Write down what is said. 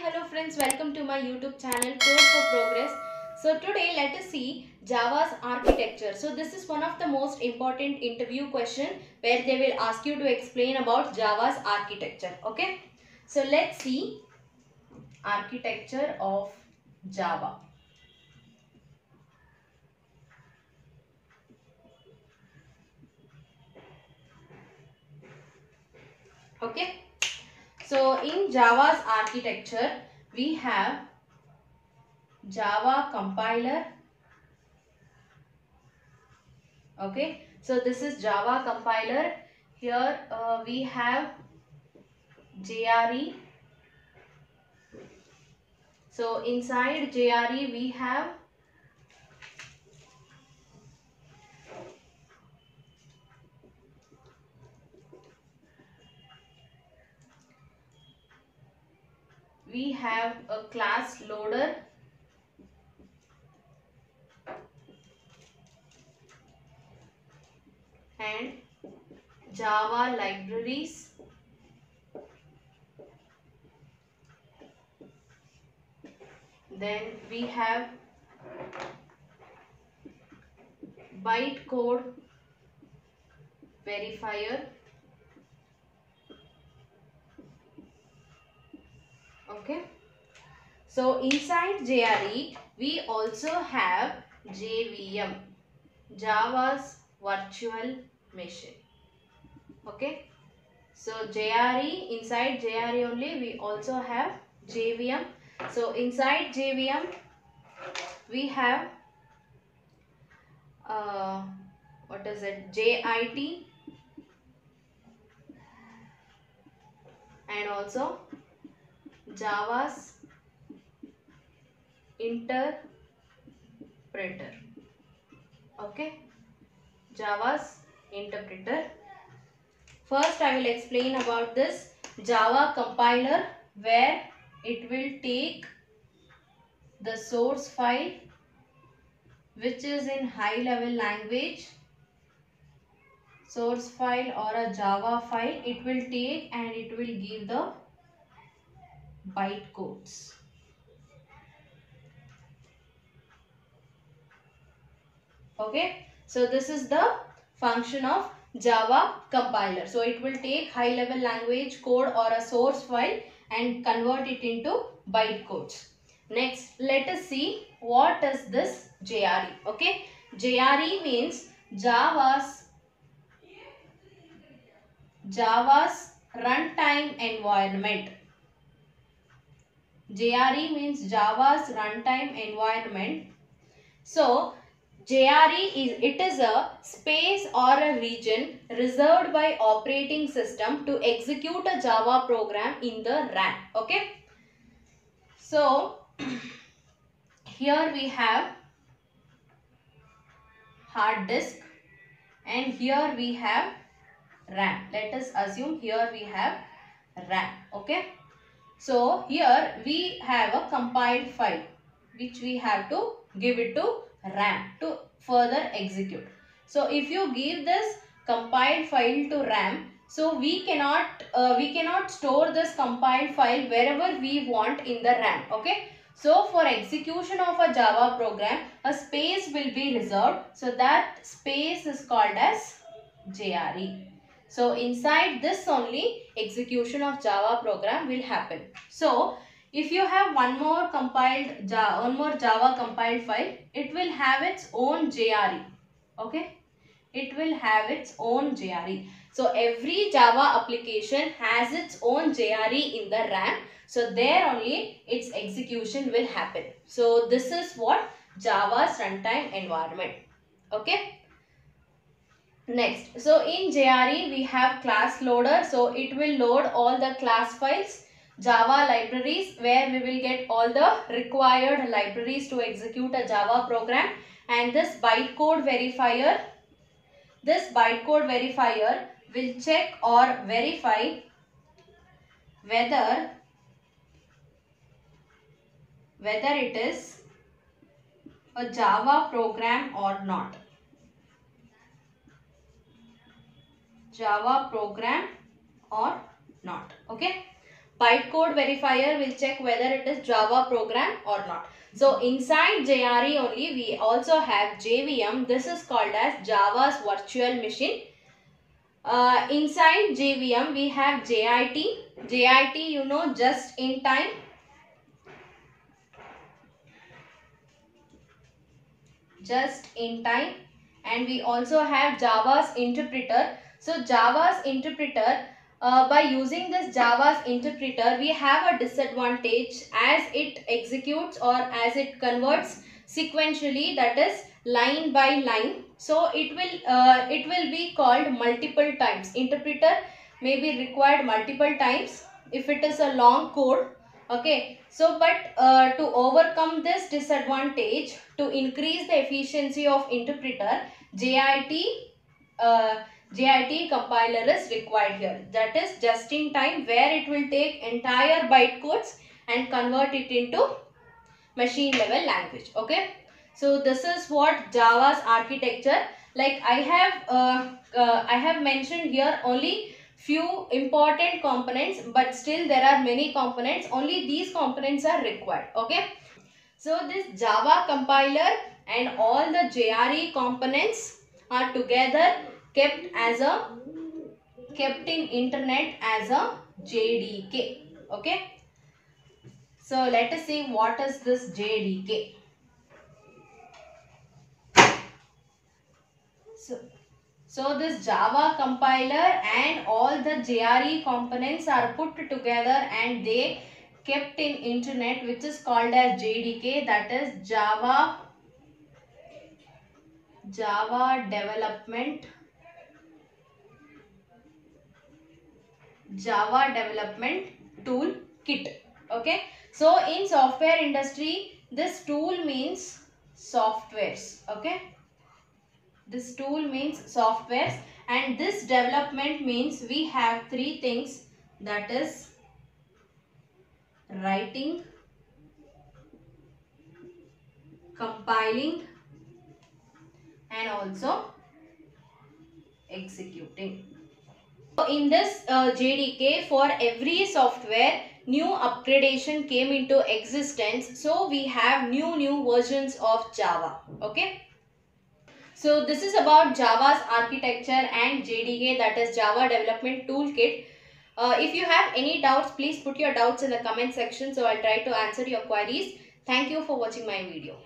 hello friends, welcome to my YouTube channel Code for Progress. So today let us see Java's architecture. So this is one of the most important interview question where they will ask you to explain about Java's architecture. Okay, so let's see architecture of Java. Okay, so in Java's architecture we have Java compiler. Okay, so this is Java compiler. Here we have JRE. So inside JRE we have a class loader and Java libraries. Then we have bytecode verifier. Okay. So inside JRE we also have JVM, Java's virtual machine. Okay. So JRE, inside JRE only we also have JVM. So inside JVM we have what is it, JIT and also Java's interpreter. Okay, Java's interpreter. First I will explain about this Java compiler, where it will take the source file which is in high level language, source file or a Java file, it will take and it will give the bytecodes. Okay, so this is the function of Java compiler. So it will take high level language code or a source file and convert it into bytecodes. Next, let us see what is this JRE. Okay, JRE means Java's runtime environment. JRE means Java's runtime environment. So JRE is a space or a region reserved by operating system to execute a Java program in the RAM. Okay. So here we have hard disk and here we have RAM. Let us assume here we have RAM. Okay. So here we have a compiled file which we have to give it to RAM to further execute. So if you give this compiled file to RAM, so we cannot store this compiled file wherever we want in the RAM. Okay. So for execution of a Java program, a space will be reserved. So that space is called as JRE. So inside this only execution of Java program will happen. So if you have one more Java compiled file, it will have its own JRE. Okay, it will have its own JRE. So every Java application has its own JRE in the RAM. So there only its execution will happen. So this is what Java's runtime environment. Okay. Next, so in JRE we have class loader. So it will load all the class files, Java libraries, where we will get all the required libraries to execute a Java program, and this bytecode verifier. This bytecode verifier will check or verify whether it is a Java program or not. Java program or not. Okay. bytecode verifier will check whether it is Java program or not. So inside JRE only we also have JVM. This is called as Java's virtual machine. Inside JVM we have JIT. JIT, you know, just in time. Just in time. And we also have Java's interpreter. So Java's interpreter, by using this Java's interpreter, we have a disadvantage as it executes or as it converts sequentially, that is line by line. So it will be called multiple times. Interpreter may be required multiple times if it is a long code. Okay, so but to overcome this disadvantage, to increase the efficiency of interpreter, JIT compiler is required here. That is just in time, where it will take entire bytecodes and convert it into machine level language. Okay, so this is what Java's architecture. Like I have mentioned here only few important components, but still there are many components. Only these components are required. Okay, so this Java compiler and all the JRE components are together kept in internet as a JDK. Okay, so let us see what is this JDK. So this Java compiler and all the JRE components are put together and they kept in internet, which is called as JDK, that is Java Development Toolkit. Okay, so in software industry this tool means softwares. Okay, this tool means softwares, and this development means we have three things, that is writing, compiling, and also executing. So in this JDK, for every software new upgradation came into existence, so we have new versions of Java. Okay, so this is about Java's architecture and JDK, that is Java Development Toolkit. If you have any doubts, please put your doubts in the comment section, so I'll try to answer your queries. Thank you for watching my video.